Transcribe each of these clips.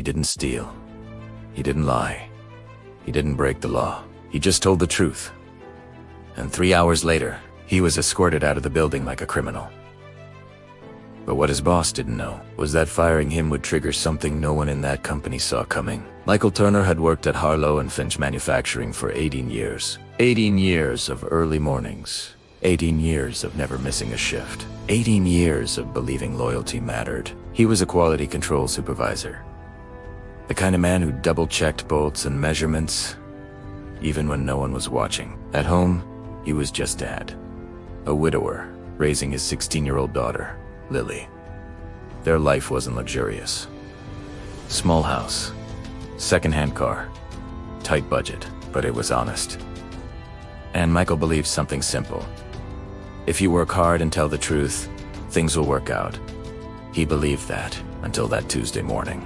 He didn't steal. He didn't lie. He didn't break the law. He just told the truth. And 3 hours later, he was escorted out of the building like a criminal. But what his boss didn't know was that firing him would trigger something no one in that company saw coming. Michael Turner had worked at Harlow and Finch Manufacturing for 18 years. 18 years of early mornings. 18 years of never missing a shift. 18 years of believing loyalty mattered. He was a quality control supervisor. The kind of man who double-checked bolts and measurements, even when no one was watching. At home, he was just Dad. A widower, raising his 16-year-old daughter, Lily. Their life wasn't luxurious. Small house, second-hand car, tight budget, but it was honest. And Michael believed something simple. If you work hard and tell the truth, things will work out. He believed that until that Tuesday morning.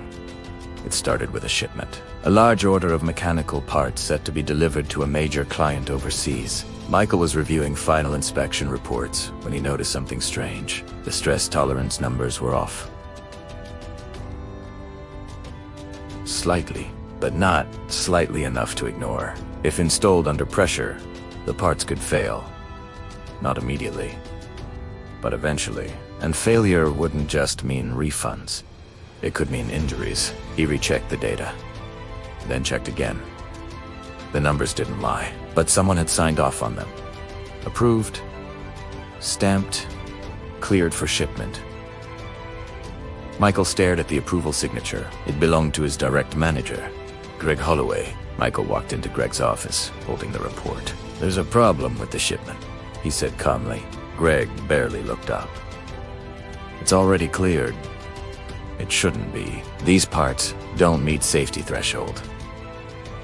It started with a shipment. A large order of mechanical parts set to be delivered to a major client overseas. Michael was reviewing final inspection reports when he noticed something strange. The stress tolerance numbers were off. Slightly, but not slightly enough to ignore. If installed under pressure, the parts could fail. Not immediately, but eventually. And failure wouldn't just mean refunds. It could mean injuries. He rechecked the data, then checked again. The numbers didn't lie, but someone had signed off on them. Approved, stamped, cleared for shipment. Michael stared at the approval signature. It belonged to his direct manager, Greg Holloway. Michael walked into Greg's office, holding the report. "There's a problem with the shipment," he said calmly. Greg barely looked up. "It's already cleared." "It shouldn't be. These parts don't meet safety threshold."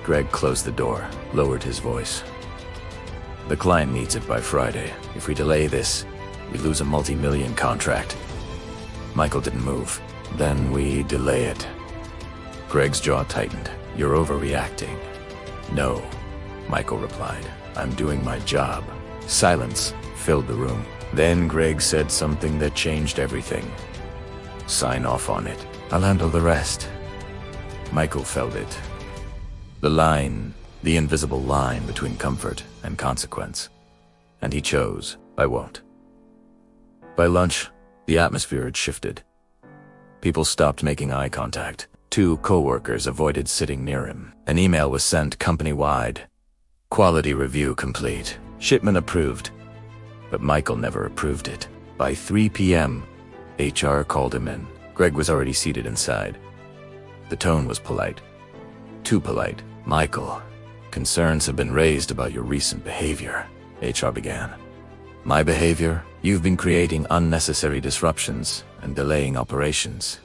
Greg closed the door, lowered his voice. "The client needs it by Friday. If we delay this, we lose a multi-million contract." Michael didn't move. "Then we delay it." Greg's jaw tightened. "You're overreacting." "No," Michael replied. "I'm doing my job." Silence filled the room. Then Greg said something that changed everything. "Sign off on it. I'll handle the rest." Michael felt it. The invisible line between comfort and consequence. And he chose, "I won't." By lunch, the atmosphere had shifted. People stopped making eye contact. 2 co-workers avoided sitting near him. An email was sent company-wide. Quality review complete. Shipment approved. But Michael never approved it. By 3 p.m., HR called him in. Greg was already seated inside. The tone was polite. Too polite. "Michael, concerns have been raised about your recent behavior," HR began. "My behavior? You've been creating unnecessary disruptions and delaying operations."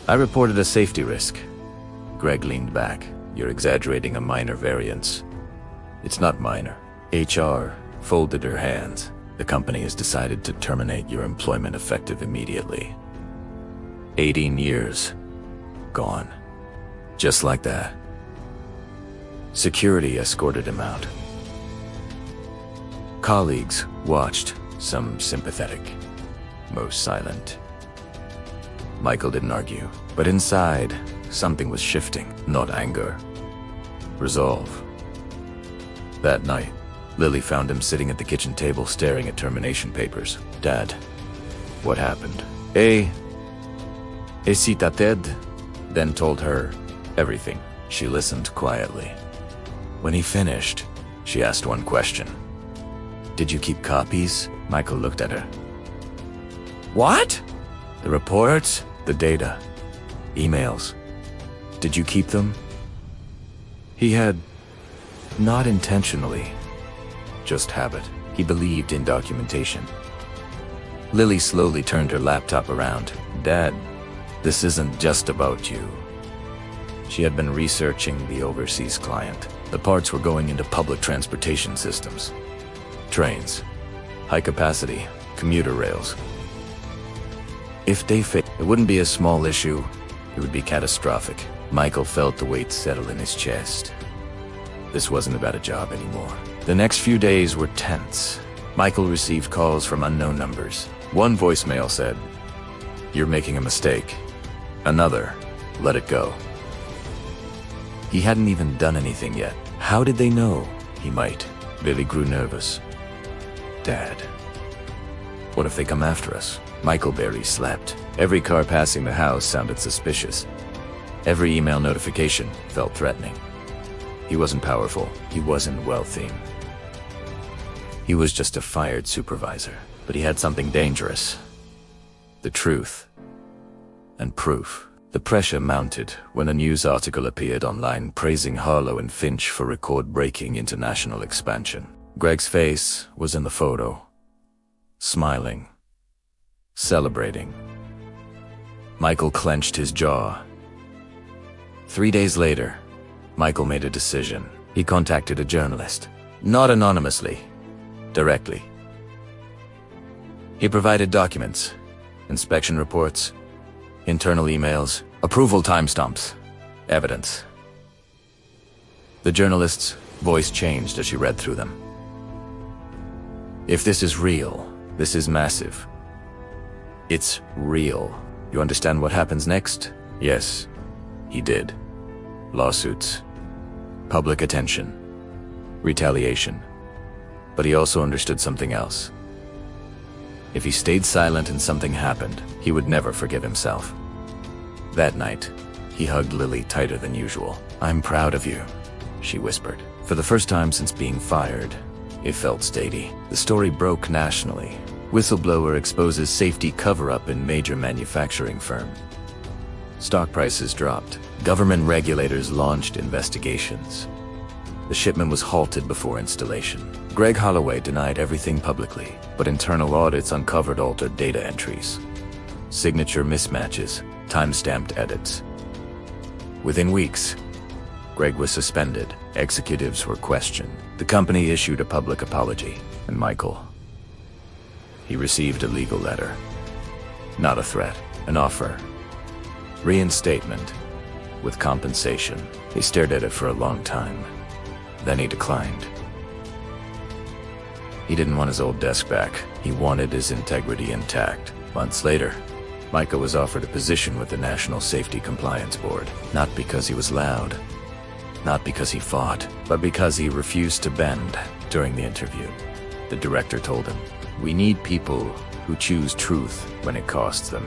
"I reported a safety risk." Greg leaned back. "You're exaggerating a minor variance." "It's not minor." HR folded her hands. "The company has decided to terminate your employment effective immediately." 18 years. Gone. Just like that. Security escorted him out. Colleagues watched, some sympathetic, most silent. Michael didn't argue, but inside, something was shifting. Not anger. Resolve. That night, Lily found him sitting at the kitchen table staring at termination papers. "Dad, what happened?" "Si t'attend," then told her everything. She listened quietly. When he finished, she asked one question. "Did you keep copies?" Michael looked at her. "What?" "The reports, the data, emails. Did you keep them?" He had, not intentionally, just habit. He believed in documentation. Lily slowly turned her laptop around. "Dad, this isn't just about you." She had been researching the overseas client. The parts were going into public transportation systems. Trains, high capacity, commuter rails. If they failed, it wouldn't be a small issue. It would be catastrophic. Michael felt the weight settle in his chest. This wasn't about a job anymore. The next few days were tense. Michael received calls from unknown numbers. One voicemail said, "You're making a mistake." Another, let it go. He hadn't even done anything yet. How did they know he might? Lily grew nervous. Dad, what if they come after us? Michael barely slept. Every car passing the house sounded suspicious. Every email notification felt threatening. He wasn't powerful. He wasn't wealthy. He was just a fired supervisor. But he had something dangerous. The truth. And proof. The pressure mounted when a news article appeared online praising Harlow and Finch for record-breaking international expansion. Greg's face was in the photo. Smiling. Celebrating. Michael clenched his jaw. 3 days later, Michael made a decision. He contacted a journalist. Not anonymously. Directly. He provided documents, inspection reports, internal emails, approval timestamps, evidence. The journalist's voice changed as she read through them. If this is real, this is massive. It's real. You understand what happens next? Yes, he did. Lawsuits, public attention, retaliation. But he also understood something else. If he stayed silent and something happened, he would never forgive himself. That night, he hugged Lily tighter than usual. "I'm proud of you," she whispered. For the first time since being fired, it felt steady. The story broke nationally. Whistleblower exposes safety cover-up in major manufacturing firm. Stock prices dropped. Government regulators launched investigations. The shipment was halted before installation. Greg Holloway denied everything publicly, but internal audits uncovered altered data entries, signature mismatches, time-stamped edits. Within weeks, Greg was suspended. Executives were questioned. The company issued a public apology, and Michael, he received a legal letter. Not a threat, an offer. Reinstatement, with compensation. He stared at it for a long time. Then he declined. He didn't want his old desk back. He wanted his integrity intact. Months later, Micah was offered a position with the National Safety Compliance Board. Not because he was loud, not because he fought, but because he refused to bend. During the interview, the director told him, "We need people who choose truth when it costs them."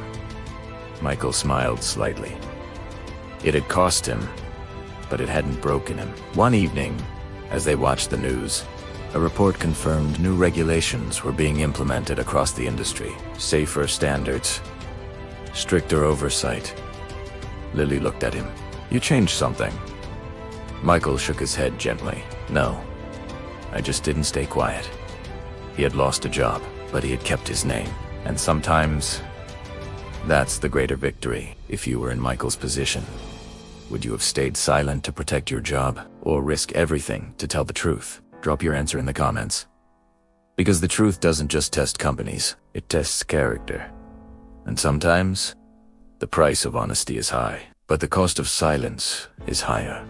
Michael smiled slightly. It had cost him, but it hadn't broken him. One evening, as they watched the news, a report confirmed new regulations were being implemented across the industry. Safer standards, stricter oversight. Lily looked at him. "You changed something." Michael shook his head gently. "No, I just didn't stay quiet." He had lost a job, but he had kept his name. And sometimes, that's the greater victory. If you were in Michael's position, would you have stayed silent to protect your job, or risk everything to tell the truth? Drop your answer in the comments. Because the truth doesn't just test companies, it tests character. And sometimes, the price of honesty is high, but the cost of silence is higher.